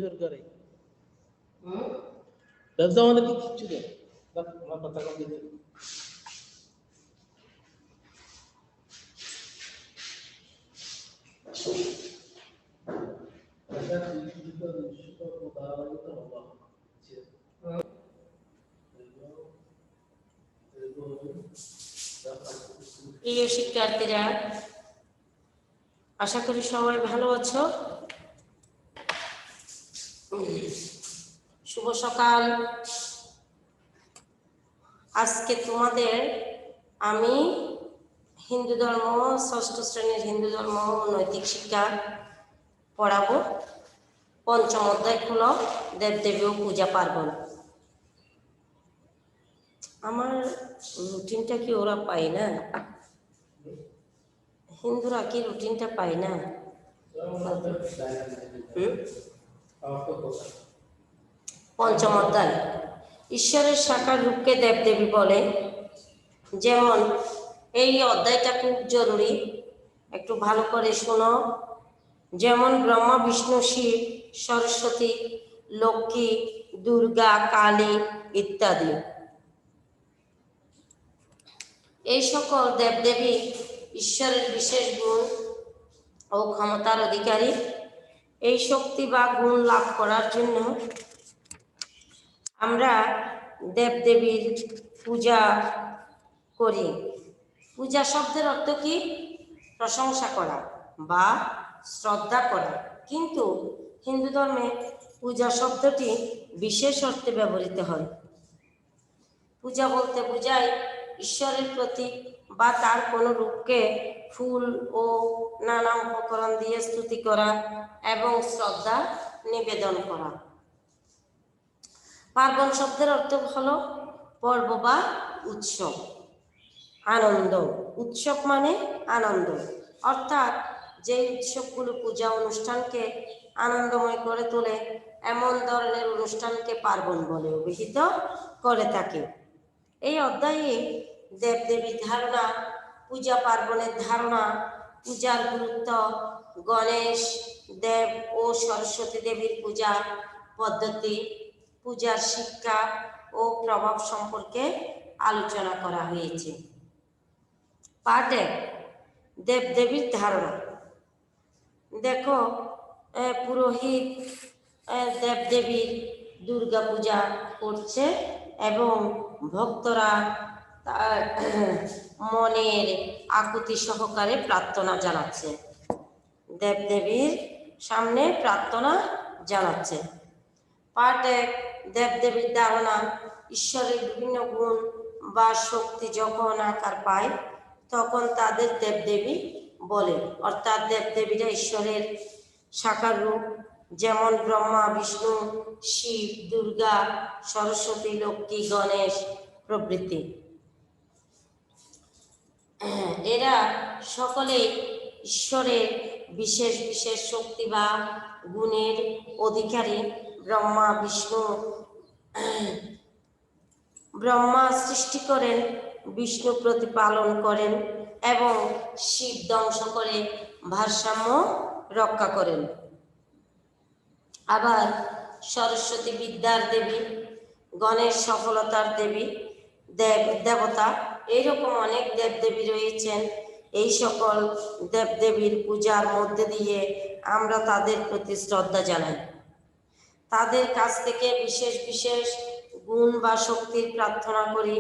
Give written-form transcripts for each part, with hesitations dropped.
সরকারি ব্যবসা মানে কি কিচ্ছু নেই আমার কথা কম দিতে প্রিয় শিক্ষার্থীরা, আশা করি সবাই ভালো আছো। শুভ সকাল। আজকে তোমাদের আমি হিন্দু ধর্ম, ষষ্ঠ শ্রেণীর হিন্দু ধর্ম নৈতিক শিক্ষা পড়াবো। পঞ্চম অধ্যায় হলো দেবদেবী ও পূজা পার্বণ। আমার রুটিনটা কি ওরা পায় না? হিন্দুরা কি রুটিনটা পায় না? পঞ্চম অধ্যায় ঈশ্বরের সাকার রূপকে দেবদেবী বলে। যেমন এই অধ্যায়টা খুব জরুরি, একটু ভালো করে শোনো। যেমন ব্রহ্মা, বিষ্ণু, শিব, সরস্বতী, লক্ষ্মী, দুর্গা, কালী ইত্যাদি। এই সকল দেবদেবী ঈশ্বরের বিশেষ গুণ ও ক্ষমতার অধিকারী। এই শক্তি বা গুণ লাভ করার জন্য আমরা দেবদেবীর পূজা করি। পূজা শব্দের অর্থ কি? প্রশংসা করা বা শ্রদ্ধা করা। কিন্তু হিন্দু ধর্মে পূজা শব্দটি বিশেষ অর্থে ব্যবহৃত হয়। পূজা বলতে বোঝায় ঈশ্বরের প্রতি বা তার কোনো রূপকে ফুল ও নানা উপকরণ দিয়ে স্তুতি করা এবং শ্রদ্ধা নিবেদন করা। পার্বণ শব্দের অর্থ হলো পর্ব বা উৎসব, আনন্দ। উৎসব মানে আনন্দ, অর্থাৎ যে উৎসবগুলো পূজা অনুষ্ঠানকে আনন্দময় করে তোলে এমন ধরনের অনুষ্ঠানকে পার্বণ বলে অভিহিত করে থাকে। এই অধ্যায়ে দেবদেবীর ধারণা, পূজা পার্বণের ধারণা, পূজার গুরুত্ব, গণেশ দেব ও সরস্বতী দেবীর পূজা পদ্ধতি, পূজার শিক্ষা ও প্রভাব সম্পর্কে আলোচনা করা হয়েছে। পার্ট 1, দেবদেবীর ধারণা। দেখো, পুরোহিত দেবদেবীর দুর্গা পূজা করছে এবং ভক্তরা তার মনের আকুতি সহকারে প্রার্থনা জানাচ্ছে, দেবদেবীর সামনে প্রার্থনা জানাচ্ছে। পার্ট 1, দেবদেবীর ধারণা। ঈশ্বরের বিভিন্ন গুণ বা শক্তি যখন আকার পায় তখন তাদের দেবদেবী বলে, অর্থাৎ দেবদেবীরা ঈশ্বরের সাকার রূপ, যেমন ব্রহ্মা, বিষ্ণু, শিব, দুর্গা, সরস্বতী, লক্ষ্মী, গণেশ প্রভৃতি। এরা সকলেই ঈশ্বরের বিশেষ বিশেষ শক্তি বা গুণের অধিকারী। ব্রহ্মা সৃষ্টি করেন, বিষ্ণু প্রতিপালন করেন এবং শিব ধ্বংস করে ভারসাম্য রক্ষা করেন। আবার সরস্বতী বিদ্যার দেবী, গণেশ সফলতার দেবী, দেবতা, এইরকম অনেক দেবদেবী রয়েছেন। এই সকল দেবদেবীর পূজার মধ্যে দিয়ে আমরা তাদের প্রতি শ্রদ্ধা জানাই। তাদের কাছ থেকে বিশেষ বিশেষ গুণ বা শক্তির প্রার্থনা করি।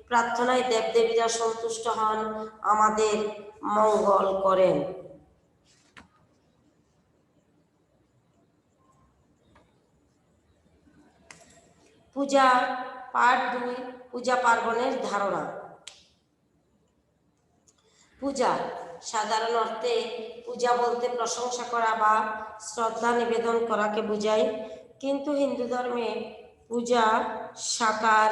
প্রার্থনায় দেবদেবীরা সন্তুষ্ট হন, আমাদের মঙ্গল করেন। পূজা পার্ট 2, পূজা পার্বণের ধারণা। পূজা সাধারণ অর্থে পূজা বলতে প্রশংসা করা বা শ্রদ্ধা নিবেদন করাকে বোঝায়। কিন্তু হিন্দু ধর্মে পূজা সাকার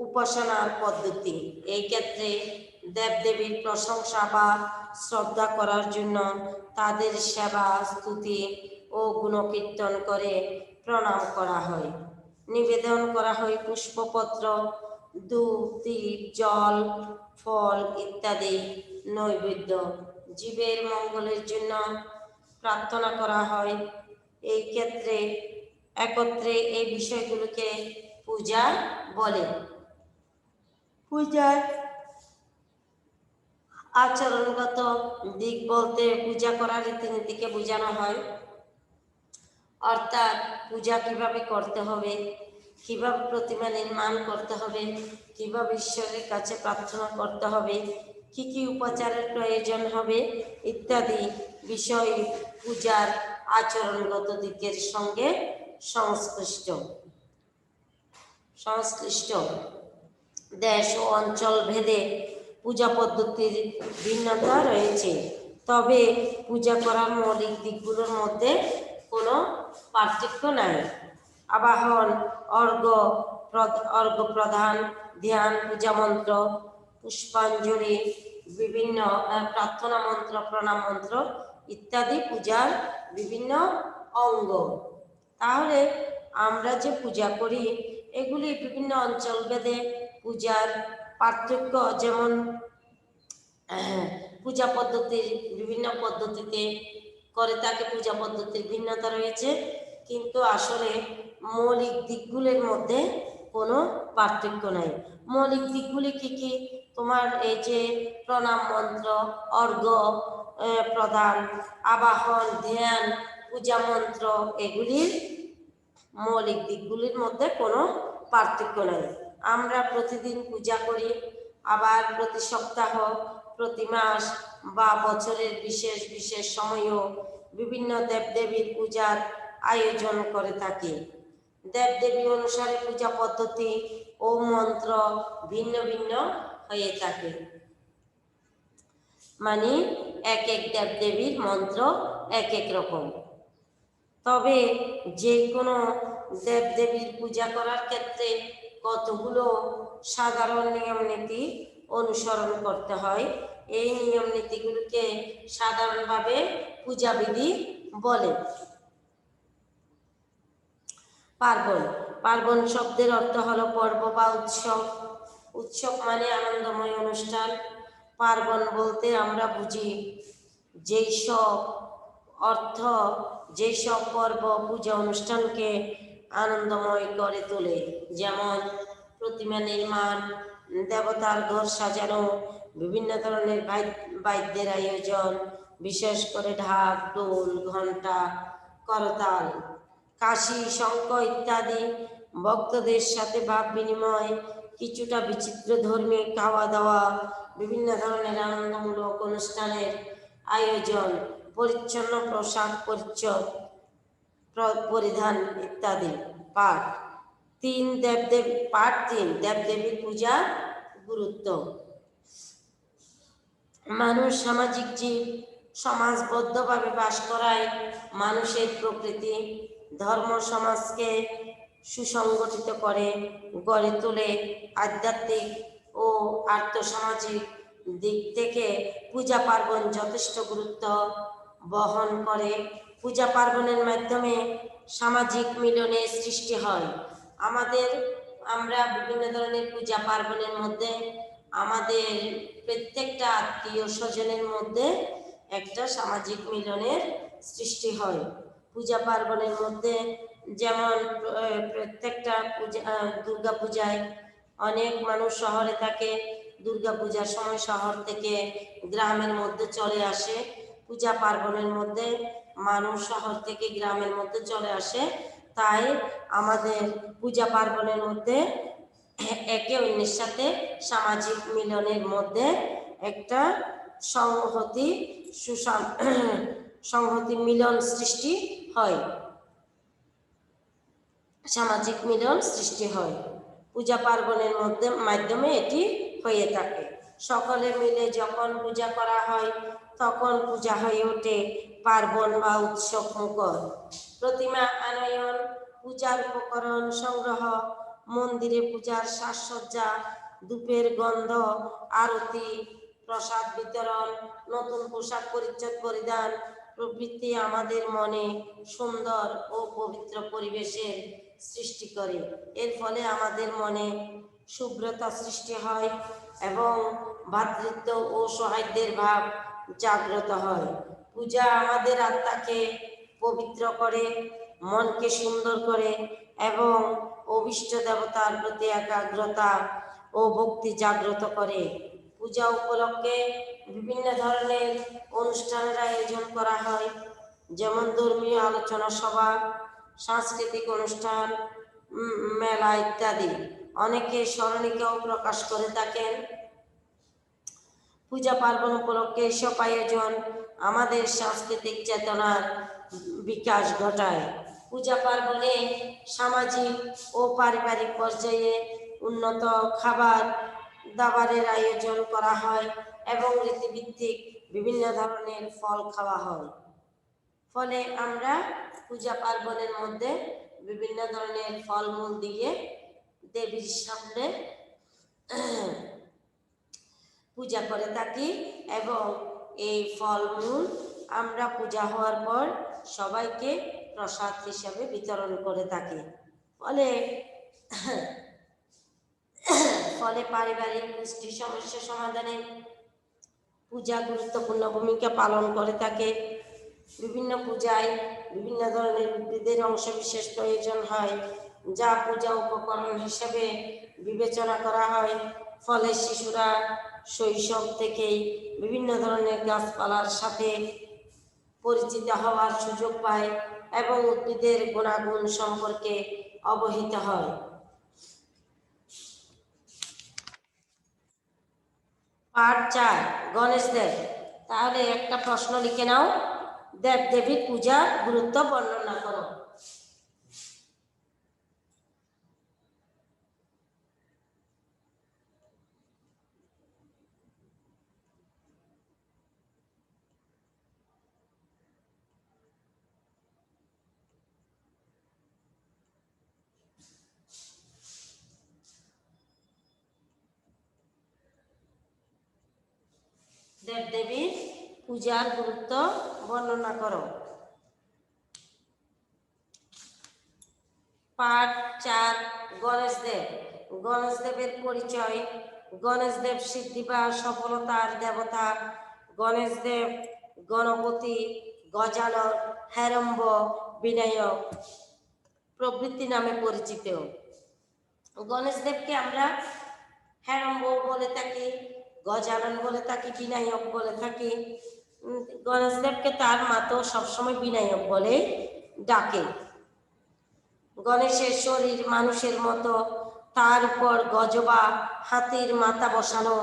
উপাসনার পদ্ধতি। এই ক্ষেত্রে দেবদেবীর প্রশংসা বা শ্রদ্ধা করার জন্য তাদের সেবা, স্তুতি ও গুণকীর্তন করে প্রণাম করা হয়। নিবেদন করা হয় পুষ্পপত্র, ধূপ, দীপ, জল, ফল ইত্যাদি নৈবেদ্য। জীবের মঙ্গলের জন্য প্রার্থনা করা হয়। এই ক্ষেত্রে একত্রে এই বিষয়গুলোকে পূজা বলে। পূজার আচরণগত দিক বলতে পূজা করার রীতিনীতিকে বোঝানো হয়, অর্থাৎ পূজা কিভাবে করতে হবে, কিভাবে প্রতিমা নির্মাণ করতে হবে, কিভাবে ঈশ্বরের কাছে প্রার্থনা করতে হবে, কি কি উপাচারের প্রয়োজন হবে ইত্যাদি বিষয় পূজার আচরণগত দিকের সঙ্গে সংশ্লিষ্ট। দেশ ও অঞ্চল ভেদে পূজা পদ্ধতির ভিন্নতা রয়েছে, তবে পূজা করার মৌলিক দিকগুলোর মধ্যে কোনো পার্থক্য নাই। আবাহন, অর্ঘ্য প্রদান, ধ্যান, পূজা মন্ত্র, পুষ্পাঞ্জলি, বিভিন্ন প্রার্থনা মন্ত্র, প্রণাম মন্ত্র ইত্যাদি পূজার বিভিন্ন অঙ্গ। তাহলে আমরা যে পূজা করি এগুলি বিভিন্ন অঞ্চল ভেদে পূজার পার্থক্য, যেমন পূজা পদ্ধতির বিভিন্ন পদ্ধতিতে করে থাকে, পূজা পদ্ধতির ভিন্নতা রয়েছে, কিন্তু আসলে মৌলিক দিকগুলির মধ্যে কোনো পার্থক্য নাই। মৌলিক দিকগুলি কি কি? তোমার এই যে প্রণাম মন্ত্র, অর্ঘ্য প্রদান, আবাহন, ধ্যান, পূজা মন্ত্র, এগুলির মৌলিক দিকগুলির মধ্যে কোনো পার্থক্য নাই। আমরা প্রতিদিন পূজা করি, আবার প্রতি সপ্তাহ, প্রতি মাস বা বছরের বিশেষ বিশেষ সময়েও বিভিন্ন দেবদেবীর পূজার আয়োজন করে থাকি। দেবদেবী অনুসারে পূজা পদ্ধতি ও মন্ত্র ভিন্ন ভিন্ন হয়ে থাকে, মানে এক এক দেবদেবীর মন্ত্র এক এক রকম। তবে যে কোনো দেবদেবীর পূজা করার ক্ষেত্রে কতগুলো সাধারণ নিয়ম নীতি অনুসরণ করতে হয়। এই নিয়ম নীতিগুলোকে সাধারণভাবে পূজাবিধি বলে। পার্বণ। পার্বণ শব্দের অর্থ হলো পর্ব বা উৎসব। উৎসব মানে আনন্দময় অনুষ্ঠান। পার্বণ বলতে আমরা বুঝি যেসব পর্ব পূজা অনুষ্ঠানকে আনন্দময় করে তোলে, যেমন প্রতিমা নির্মাণ, দেবতার ঘর সাজানো, বিভিন্ন ধরনের বাদ্যের আয়োজন, বিশেষ করে ঢাক, ঢোল, ঘণ্টা, করতাল, কাশি, শঙ্খ ইত্যাদি, ভক্তদের সাথে ভাব বিনিময়, কিছুটা বিচিত্র ধর্মী খাওয়া দাওয়া, বিভিন্ন ধরনের আনন্দমূলক অনুষ্ঠানের আয়োজন, পরিচ্ছন্ন পোশাক পরিধান ইত্যাদি। পাঠ 3 দেবদেবীর পূজার গুরুত্ব। মানুষ সামাজিক জীব, সমাজবদ্ধভাবে বাস করায় মানুষের প্রকৃতি ধর্ম সমাজকে সুসংগঠিত করে গড়ে তোলে। আধ্যাত্মিক ও আর্থসামাজিক দিক থেকে পূজা পার্বণ যথেষ্ট গুরুত্ব বহন করে। পূজা পার্বণের মাধ্যমে সামাজিক মিলনের সৃষ্টি হয়। আমরা বিভিন্ন ধরনের পূজা পার্বণের মধ্যে আমাদের প্রত্যেকটা আত্মীয় স্বজনের মধ্যে একটা সামাজিক মিলনের সৃষ্টি হয়। পূজা পার্বণের মধ্যে যেমন প্রত্যেকটা দুর্গা পূজায় অনেক মানুষ শহরে থাকে, দুর্গা পূজার সময় শহর থেকে গ্রামের মধ্যে চলে আসে। পূজা পার্বণের মধ্যে মানুষ শহর থেকে গ্রামের মধ্যে চলে আসে, তাই আমাদের পূজা পার্বণের মধ্যে একে অন্যের সাথে সামাজিক মিলনের মধ্যে একটা সংহতি মিলন সৃষ্টি হয়, সামাজিক মিলন সৃষ্টি হয়। পূজা পার্বণের মাধ্যমে এটি হয়ে থাকে। সকলে মিলে যখন পূজা করা হয় তখন পূজা হয়ে ওঠে পার্বণ বা উৎসব মুখর। প্রতিমা আনয়ন, পূজার উপকরণ সংগ্রহ, মন্দিরে পূজার সাজসজ্জা, ধূপের গন্ধ, আরতি, প্রসাদ বিতরণ, নতুন পোশাক পরিধান প্রভৃতি আমাদের মনে সুন্দর ও পবিত্র পরিবেশের সৃষ্টি করে। এর ফলে আমাদের মনে শুভ্রতা সৃষ্টি হয় এবং ভ্রাতৃত্ব ও সৌহার্দ্যের ভাব জাগ্রত হয়। পূজা আমাদের আত্মাকে পবিত্র করে মনকে সুন্দর করে এবং অভিষ্ট দেবতার প্রতি একাগ্রতা ও ভক্তি জাগ্রত করে। পূজা উপলক্ষে বিভিন্ন ধরনের অনুষ্ঠানের আয়োজন করা হয়, যেমন ধর্মীয় আলোচনা সভা, সাংস্কৃতিক অনুষ্ঠান, মেলা ইত্যাদি। অনেকে স্মরণিকাও প্রকাশ করে থাকেন। পূজা পার্বণ উপলক্ষে এসব আয়োজন আমাদের সাংস্কৃতিক চেতনার বিকাশ ঘটায়। পূজা পার্বণে সামাজিক ও পারিবারিক পর্যায়ে উন্নত খাবার দাবারের আয়োজন করা হয় এবং রীতিভিত্তিক বিভিন্ন ধরনের ফল খাওয়া হয়। ফলে আমরা পূজা পার্বণের মধ্যে বিভিন্ন ধরনের ফলমূল দিয়ে দেবীর সামনে পূজা করে থাকি এবং এই ফলমূল আমরা পূজা হওয়ার পর সবাইকে প্রসাদ হিসাবে বিতরণ করে থাকি। ফলে পারিবারিক পুষ্টি সমস্যা সমাধানে পূজা গুরুত্বপূর্ণ ভূমিকা পালন করে থাকে। বিভিন্ন পূজায় বিভিন্ন ধরনের উদ্ভিদের অংশবিশেষ প্রয়োজন হয়, যা পূজা উপকরণ হিসেবে বিবেচনা করা হয়। ফলে শিশুরা শৈশব থেকেই বিভিন্ন ধরনের গাছপালার সাথে পরিচিত হওয়ার সুযোগ পায় এবং উদ্ভিদের গুণাগুণ সম্পর্কে অবহিত হয়। পার্ট 4, গণেশ দেব। তাহলে একটা প্রশ্ন লিখে নাও, দেব দেবীর পূজার গুরুত্ব বর্ণনা করো। দেবদেবীর পূজার গুরুত্ব বর্ণনা করো। পার্ট 4, গণেশ দেব। গণেশ দেবের পরিচয়। গণেশ দেব সিদ্ধি বা সফলতার দেবতা। গণেশ দেব গণপতি, গজানন, হেরম্ব, বিনায়ক প্রভৃতি নামে পরিচিত। গণেশ দেবকে আমরা হেরম্ব বলে থাকি, গজানন বলে থাকি, বিনায়ক বলে থাকি। গণেশ দেবকে তার মা তো সবসময় বিনায়ক বলে ডাকে। গণেশের শরীর মানুষের মতো, তার উপর গজবা হাতির মাথা বসানো,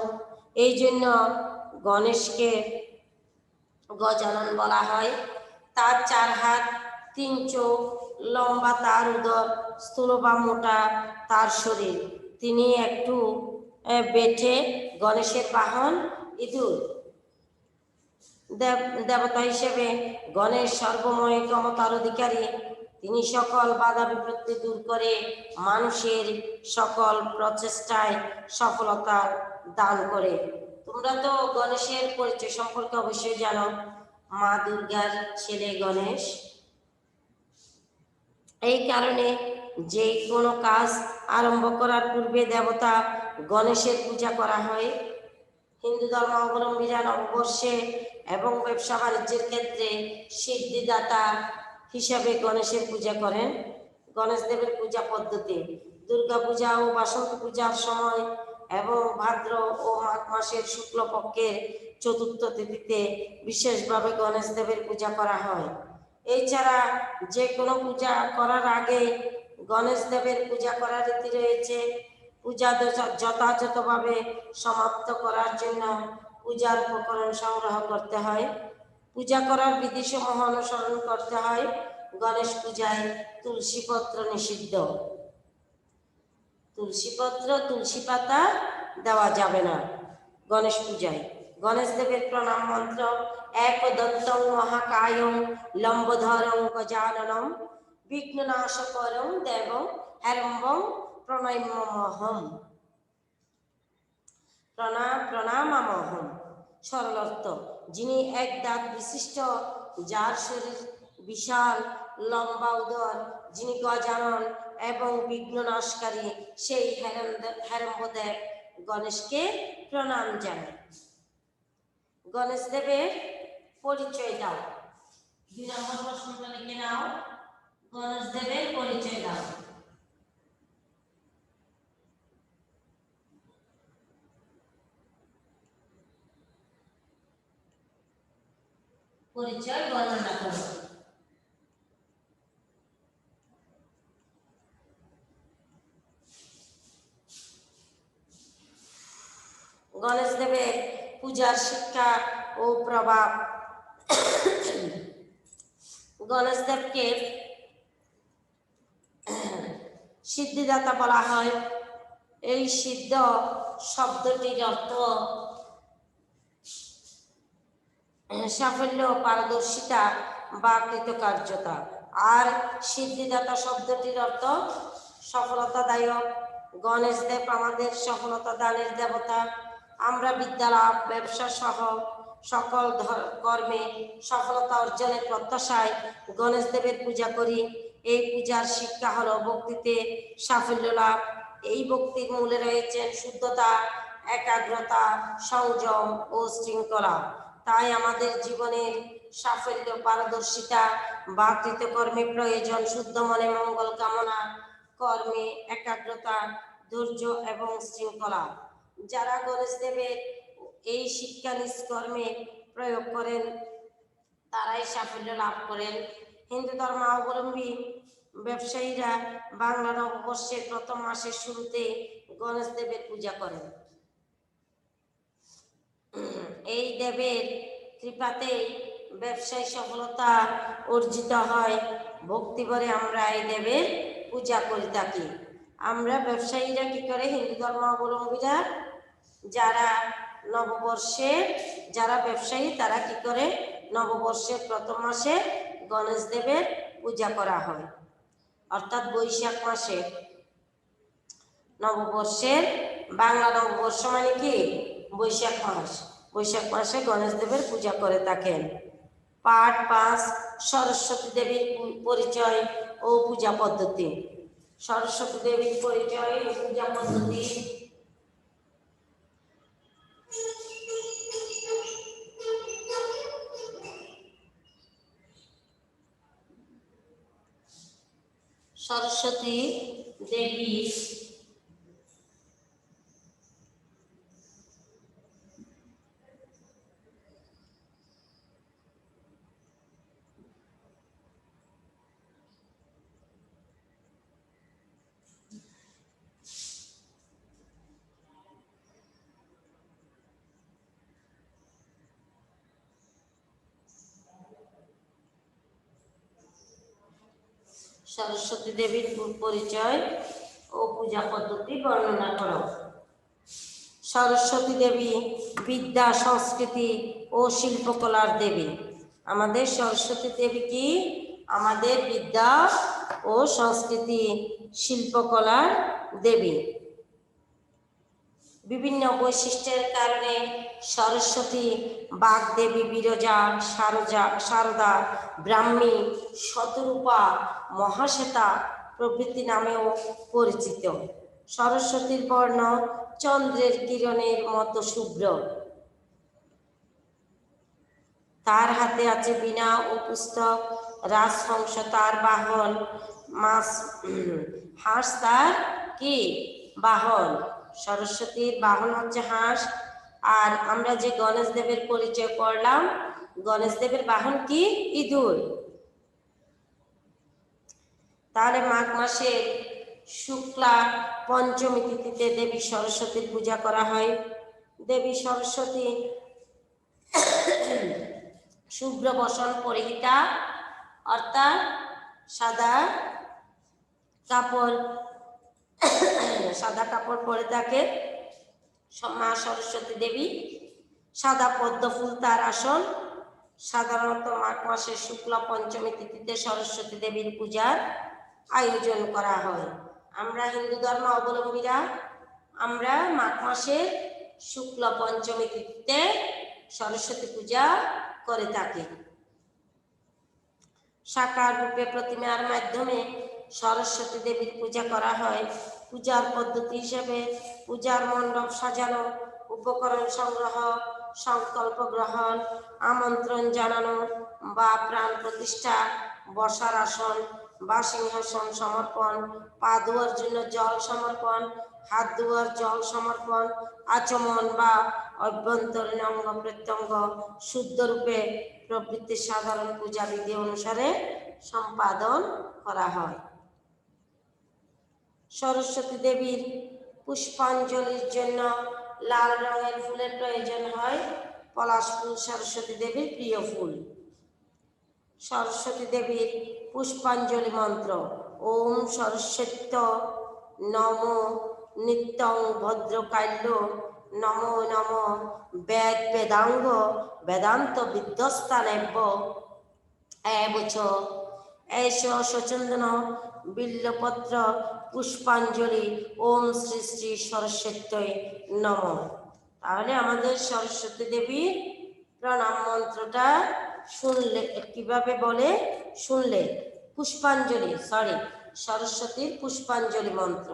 এই জন্য গণেশকে গজানন বলা হয়। তার 4 হাত 3 চোখ, লম্বা তার উদর, স্থূল বা মোটা তার শরীর। তিনি একটু বেঠে। গণেশের বাহন ইঁদুর। দেবতা হিসেবে গণেশ সর্বময় ক্ষমতার অধিকারী। তিনি সকল বাধা বিপত্তি দূর করে মানুষের সকল প্রচেষ্টায় সফলতা দান করে। তোমরা তো গণেশের পরিচয় সম্পর্কে অবশ্যই জানো, মা দুর্গার ছেলে গণেশ। এই কারণে যে কোনো কাজ আরম্ভ করার পূর্বে দেবতা গণেশের পূজা করা হয়। হিন্দু ধর্মাবলম্বীরা নববর্ষে এবং ব্যবসা বাণিজ্যের ক্ষেত্রে সিদ্ধিদাতা হিসাবে গণেশের পূজা করেন। গণেশ দেবের পূজা পদ্ধতি: দুর্গা পূজা ও বাসন্তী পূজার সময় এবং ভাদ্র ও মাঘ মাসের শুক্লপক্ষের চতুর্থ তিথিতে বিশেষভাবে গণেশ দেবের পূজা করা হয়। এছাড়া যে কোনো পূজা করার আগে গণেশ দেবের পূজা করার রীতি রয়েছে। পূজা যথাযথভাবে সমাপ্ত করার জন্য পূজার উপকরণ সংগ্রহ করতে হয়। পূজা করার বিধিসমূহ অনুসরণ করতে হয়। গণেশ পূজায় তুলসীপত্র নিষিদ্ধ। তুলসীপত্র, তুলসী পাতা দেওয়া যাবে না গণেশ পূজায়। গণেশ দেবের প্রণাম মন্ত্র: একদন্তং মহাকায়ং লম্বোধরং গজাননং বিঘ্ননাশকরং দেবং হেরম্বং প্রণমাম্যহম। প্রণামামহম সরল অর্থ: যিনি এক দাঁত বিশিষ্ট, যার শরীর বিশাল, লম্বা উদর, যিনি গজানন এবং বিঘ্ননাশকারী, সেই হেরম্বদেব গণেশকে প্রণাম জানায়। গণেশ দেবের পরিচয় দাও। 2 নম্বর প্রশ্নটা লিখে নাও। গণেশদেবের পরিচয় দাও। পরিচয় বর্ণনা করো। গণেশদেবের পূজার শিক্ষা ও প্রভাব। গণেশদেবকে সিদ্ধিদাতা বলা হয়। এই সিদ্ধ শব্দটির অর্থ সাফল্য, পারদর্শিতা বা কৃতকার্যতা। আর সিদ্ধিদাতা শব্দটির অর্থ সফলতাদায়ক। গণেশদেব আমাদের সফলতা দানের দেবতা। আমরা বিদ্যালাভ, ব্যবসা সহ সকল কর্মে সফলতা অর্জনের প্রত্যাশায় গণেশদেবের পূজা করি। এই পূজার শিক্ষা হলো ভক্তিতে সাফল্য লাভ। এই ভক্তির মূলে রয়েছেন শুদ্ধতা, একাগ্রতা, সংযম ও শৃঙ্খলা। তাই আমাদের জীবনের সাফল্য, পারদর্শিতা বা কৃতকর্মে প্রয়োজন শুদ্ধ মনে মঙ্গল কামনা, কর্মে একাগ্রতা, ধৈর্য এবং শৃঙ্খলা। যারা গণেশদেবের এই শিক্ষা নিজ কর্মে প্রয়োগ করেন তারাই সাফল্য লাভ করেন। হিন্দু ধর্মাবলম্বী ব্যবসায়ীরা বাংলা নববর্ষের প্রথম মাসের শুরুতে গণেশদেবের পূজা করেন। এই দেবের কৃপাতে ব্যবসায় সফলতা অর্জিত হয়। ভক্তি করে আমরা এই দেবের পূজা করে থাকি। আমরা ব্যবসায়ীরা কি করে, হিন্দু ধর্মাবলম্বীরা যারা ব্যবসায়ী তারা কি করে, নববর্ষের প্রথম মাসে গণেশদেবের পূজা করা হয়। অর্থাৎ বৈশাখ মাসে নববর্ষের, বাংলা নববর্ষ মানে কি বৈশাখ মাস। বৈশাখ মাসে গণেশদেবের পূজা করে থাকেন। পাঠ 5 সরস্বতী দেবীর পরিচয় ও পূজা পদ্ধতি। সরস্বতী দেবীর পরিচয় ও পূজা পদ্ধতি। সরস্বতী দেবী সরস্বতী দেবীর পরিচয় ও পূজা পদ্ধতি বর্ণনা করো। সরস্বতী দেবী বিদ্যা, সংস্কৃতি ও শিল্পকলার দেবী। আমাদের সরস্বতী দেবী কি? আমাদের বিদ্যা ও সংস্কৃতি, শিল্পকলার দেবী। বিভিন্ন বৈশিষ্ট্যের কারণে সরস্বতী বাগদেবী, বিরজা, সারদা, ব্রাহ্মী, শতরূপা, মহাশ্বেতা প্রভৃতি নামেও পরিচিত। সরস্বতীর বর্ণ চন্দ্রের কিরণের মতো শুভ্র। তার হাতে আছে বীণা ও পুস্তক। রাজহংস তার বাহন, হাঁস তার কি বাহন। সরস্বতীর বাহন হচ্ছে হাঁস। আর আমরা যে গণেশদেবের পরিচয় পড়লাম, গণেশদেবের বাহন কি? ইঁদুর। তাহলে মাঘ মাসে শুক্লা পঞ্চমী তিথিতে দেবী সরস্বতীর পূজা করা হয়। দেবী সরস্বতী শুভ্র বসন পরিহিতা, অর্থাৎ সাদা কাপড় পরে থাকে মা সরস্বতী দেবী। সাদা পদ্ম ফুল তার আসন। সাধারণত মাঘ মাসের শুক্লা পঞ্চমী তিথিতে সরস্বতী দেবীর পূজার আয়োজন করা হয়। আমরা হিন্দু ধর্ম অবলম্বীরা আমরা মাঘ মাসের শুক্লা পঞ্চমী তিথিতে সরস্বতী পূজা করে থাকি। সাকার রূপে প্রতিমার মাধ্যমে সরস্বতী দেবীর পূজা করা হয়। পূজার পদ্ধতি হিসেবে পূজার মণ্ডপ সাজানো, উপকরণ সংগ্রহ, সংকল্প গ্রহণ, আমন্ত্রণ জানানো বা প্রাণ প্রতিষ্ঠা, বসার আসন বা সিংহাসন সমর্পণ, পা ধোয়ার জন্য জল সমর্পণ, হাত ধোয়ার জল সমর্পণ, আচমন বা অভ্যন্তরীণ অঙ্গ প্রত্যঙ্গ শুদ্ধরূপে প্রভৃতি সাধারণ পূজা বিধি অনুসারে সম্পাদন করা হয়। সরস্বতী দেবীর পুষ্পাঞ্জলির জন্য লাল রঙের ফুলের প্রয়োজন হয়। পলাশ ফুল সরস্বতী দেবীর প্রিয় ফুল। সরস্বতী দেবীর পুষ্পাঞ্জলি মন্ত্র: ওম সরস্বত্য নম নিত্যং ভদ্রকাল্য নমো নম বেদ বেদাঙ্গ বেদান্ত বিদ্যস্তানেভ্য এবচ এষ সচন্দন বিল্লপত্র পুষ্পাঞ্জলি ওম শ্রী শ্রী সরস্বত্যই নম। তাহলে আমাদের সরস্বতী দেবীর প্রণাম মন্ত্রটা শুনলে কিভাবে বলে শুনলে, পুষ্পাঞ্জলি সরস্বতীর পুষ্পাঞ্জলি মন্ত্র।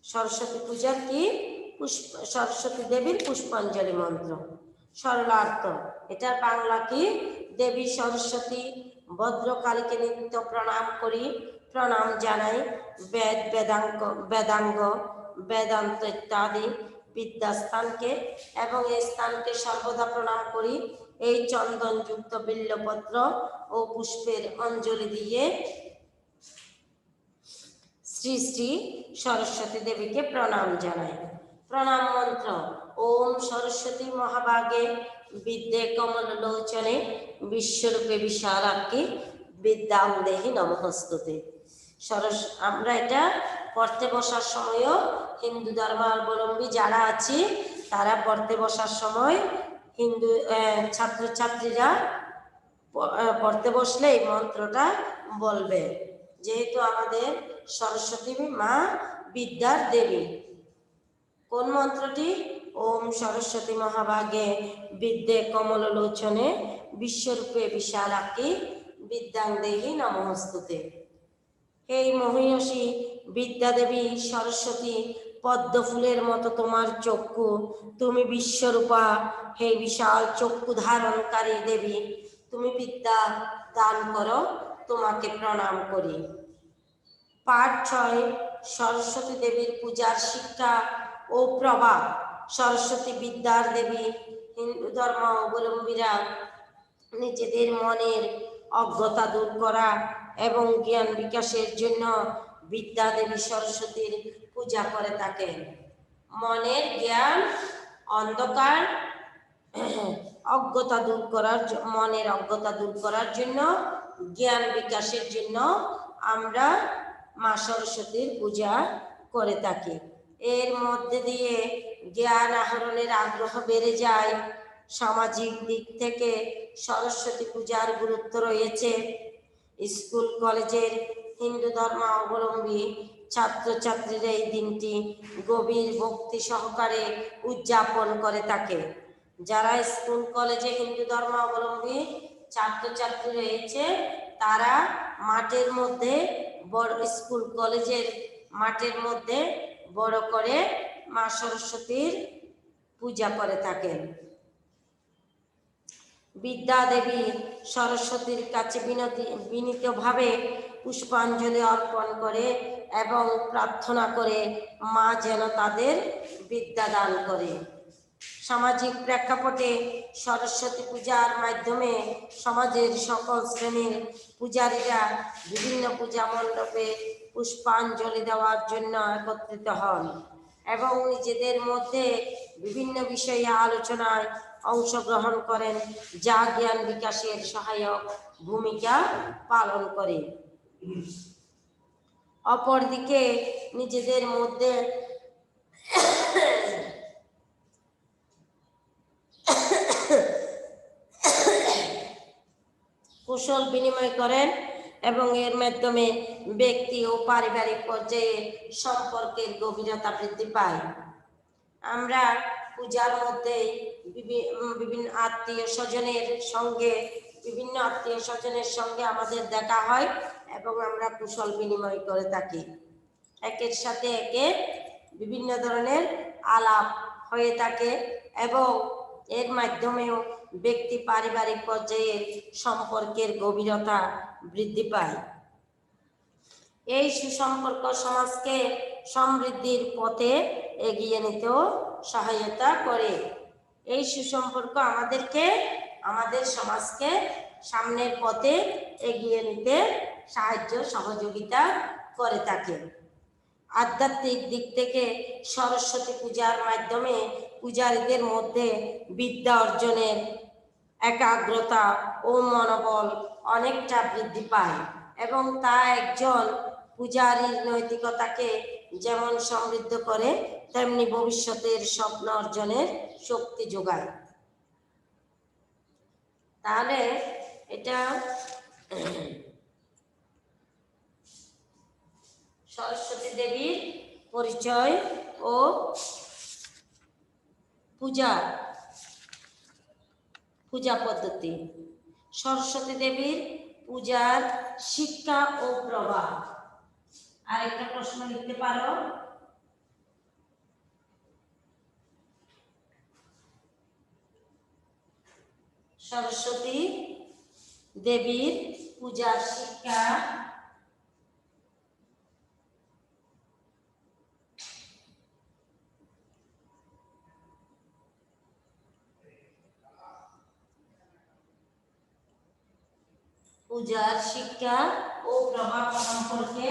সরস্বতী পূজার কি সরস্বতী দেবীর পুষ্পাঞ্জলি মন্ত্র। সরলার্থ, এটার বাংলা কি? দেবী সরস্বতী ভদ্রকালীকে নিত্য প্রণাম করি, প্রণাম জানাই। বেদাঙ্গ বেদান্ত ইত্যাদি বিদ্যাস্থানকে এবং এই স্থানকে সর্বদা প্রণাম করি। এই চন্দনযুক্ত বিল্লপত্র ও পুষ্পের অঞ্জলি দিয়ে শ্রী শ্রী সরস্বতী দেবীকে প্রণাম জানাই। প্রণাম মন্ত্র: ওম সরস্বতী মহাভাগে বিদ্যে কমললোচনে বিশ্বরূপে বিশালাক্ষী বিদ্যাং দেহি নমস্তুতে। আমরা এটা পড়তে বসার সময়ও হিন্দু ধর্মাবলম্বী যারা আছি তারা পড়তে বসার সময় হিন্দু ছাত্রছাত্রীরা পড়তে বসলে এই মন্ত্রটা বলবে, যেহেতু আমাদের সরস্বতী মা বিদ্যার দেবী। কোন মন্ত্রটি? ওম সরস্বতী মহাভাগে বিদ্যে কমললোচনে বিশ্বরূপে বিশালাক্ষী বিদ্যাং দেহি নমস্তুতে। এই মহিষী বিদ্যা দেবী সরস্বতী, পদ্ম ফুলের মতো তোমার চক্ষু, তুমি বিশ্বরূপা। হে বিশাল চক্ষু ধারণকারী দেবী, তুমি বিদ্যা দান করো, তোমাকে প্রণাম করি। পাঠ 6। সরস্বতী দেবীর পূজার শিক্ষা ও প্রভাব। সরস্বতী বিদ্যার দেবী। হিন্দু ধর্মাবলম্বীরা নিজেদের মনের অজ্ঞতা দূর করা এবং জ্ঞান বিকাশের জন্য বিদ্যা দেবী সরস্বতীর পূজা করে থাকেন। মনের জ্ঞান অন্ধকার অজ্ঞতা দূর করার মনের অজ্ঞতা দূর করার জন্য, জ্ঞান বিকাশের জন্য আমরা মা সরস্বতীর পূজা করে থাকি। এর মধ্যে দিয়ে জ্ঞান আহরণের আগ্রহ বেড়ে যায়। সামাজিক দিক থেকে সরস্বতী পূজার গুরুত্ব রয়েছে। স্কুল কলেজের হিন্দু ধর্মাবলম্বী ছাত্রছাত্রীরা এই দিনটি গভীর ভক্তি সহকারে উদযাপন করে থাকে। যারা স্কুল কলেজে হিন্দু ধর্মাবলম্বী ছাত্রছাত্রী রয়েছে তারা মাঠের মধ্যে স্কুল কলেজের মাঠের মধ্যে বড় করে মা সরস্বতীর পূজা করে থাকেন। বিদ্যা দেবী সরস্বতীর কাছে বিনীতভাবে পুষ্পাঞ্জলি অর্পণ করে এবং প্রার্থনা করে মা যেন তাদের বিদ্যা দান করে। সামাজিক প্রেক্ষাপটে সরস্বতী পূজার মাধ্যমে সমাজের সকল শ্রেণীর পূজারীরা বিভিন্ন পূজা মণ্ডপে পুষ্পাঞ্জলি দেওয়ার জন্য একত্রিত হন এবং নিজেদের মধ্যে বিভিন্ন বিষয়ে আলোচনায় অংশগ্রহণ করেন, যা জ্ঞান বিকাশের সহায়ক ভূমিকা পালন করে। অপরদিকে নিজেদের মধ্যে কুশল বিনিময় করেন এবং এর মাধ্যমে ব্যক্তি ও পারিবারিক পর্যায়ে সম্পর্কের গভীরতা বৃদ্ধি পায়। আমরা পূজার মধ্যে বিভিন্ন আত্মীয় স্বজনের সঙ্গে আমাদের দেখা হয় এবং আমরা কুশল বিনিময় করে থাকি। একের সাথে একের বিভিন্ন ধরনের আলাপ হয়ে থাকে এবং এর মাধ্যমেও ব্যক্তি পারিবারিক পর্যায়ে সম্পর্কের গভীরতা বৃদ্ধি পায়। এই সুসম্পর্ক সমাজকে সমৃদ্ধির পথে এগিয়ে নিতেও সহায়তা করে। এই সুসম্পর্ক আমাদেরকে, আমাদের সমাজকে সামনের পথে এগিয়ে নিতে সাহায্য সহযোগিতা করে থাকে। আধ্যাত্মিক দিক থেকে সরস্বতী পূজার মাধ্যমে পূজারীদের মধ্যে বিদ্যা অর্জনের একাগ্রতা ও মনোবল অনেকটা বৃদ্ধি পায় এবং তা একজন পূজারীর নৈতিকতাকে যেমন সমৃদ্ধ করে তেমনি ভবিষ্যতের স্বপ্ন অর্জনের শক্তি যোগায়। তাহলে এটা সরস্বতী দেবীর পরিচয় ও পূজা পদ্ধতি। সরস্বতী দেবীর পূজার শিক্ষা ও প্রভাব। আর একটা প্রশ্ন লিখতে পারো, সরস্বতী দেবীর পূজার শিক্ষা পূজার শিক্ষা ও প্রভাব সম্পর্কে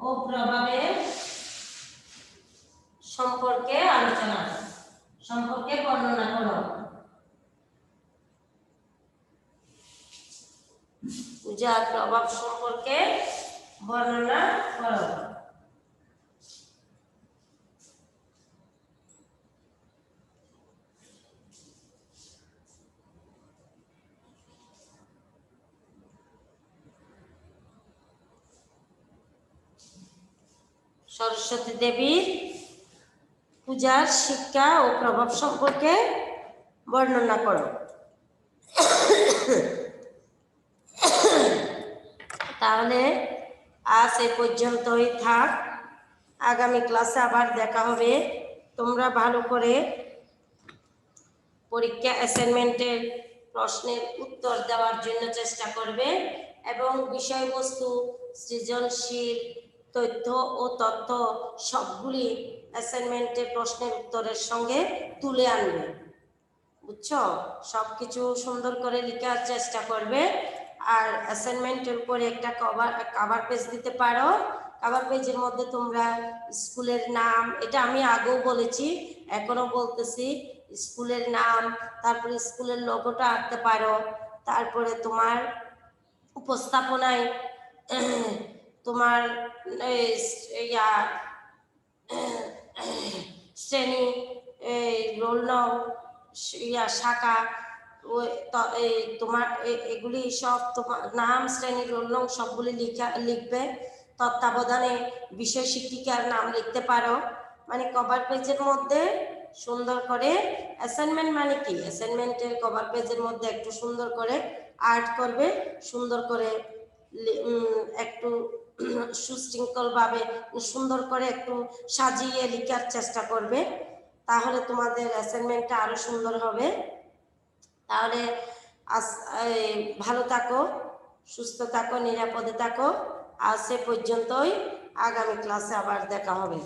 ও প্রভাবের সম্পর্কে আলোচনা, সম্পর্কে বর্ণনা করো। পূজার প্রভাব সম্পর্কে বর্ণনা করো। সরস্বতী দেবীর পূজার শিক্ষা ও প্রভাব সম্পর্কে বর্ণনা করো। তাহলে আজ এ পর্যন্তই থাক। আগামী ক্লাসে আবার দেখা হবে। তোমরা ভালো করে পরীক্ষা অ্যাসাইনমেন্টের প্রশ্নের উত্তর দেওয়ার জন্য চেষ্টা করবে এবং বিষয়বস্তু, সৃজনশীল তথ্য সবগুলি অ্যাসাইনমেন্টের প্রশ্নের উত্তরের সঙ্গে তুলে আনবে। বুঝছো? সব কিছু সুন্দর করে লেখার চেষ্টা করবে। আর অ্যাসাইনমেন্টের উপরে একটা কভার পেজ দিতে পারো। কভার পেজের মধ্যে তোমরা স্কুলের নাম, এটা আমি আগেও বলেছি, এখনো বলতেছি, স্কুলের নাম, তারপরে স্কুলের লোগোটা আঁকতে পারো। তারপরে তোমার উপস্থাপনায় তোমার শ্রেণী, রোল নং, শাখা, তোমার এগুলি সব তোমার নাম, শ্রেণী, রোল নং সবগুলি লিখবে। তত্ত্বাবধানে বিষয় শিক্ষিকার নাম লিখতে পারো। মানে কভার পেজের মধ্যে সুন্দর করে অ্যাসাইনমেন্ট, মানে কি অ্যাসাইনমেন্টের কভার পেজের মধ্যে একটু সুন্দর করে আর্ট করবে, সুন্দর করে একটু সুশৃঙ্খলভাবে সুন্দর করে একটু সাজিয়ে লেখার চেষ্টা করবে। তাহলে তোমাদের অ্যাসাইনমেন্টটা আরো সুন্দর হবে। তাহলে ভালো থাকো, সুস্থ থাকো, নিরাপদে থাকো। আজ সে পর্যন্তই। আগামী ক্লাসে আবার দেখা হবে।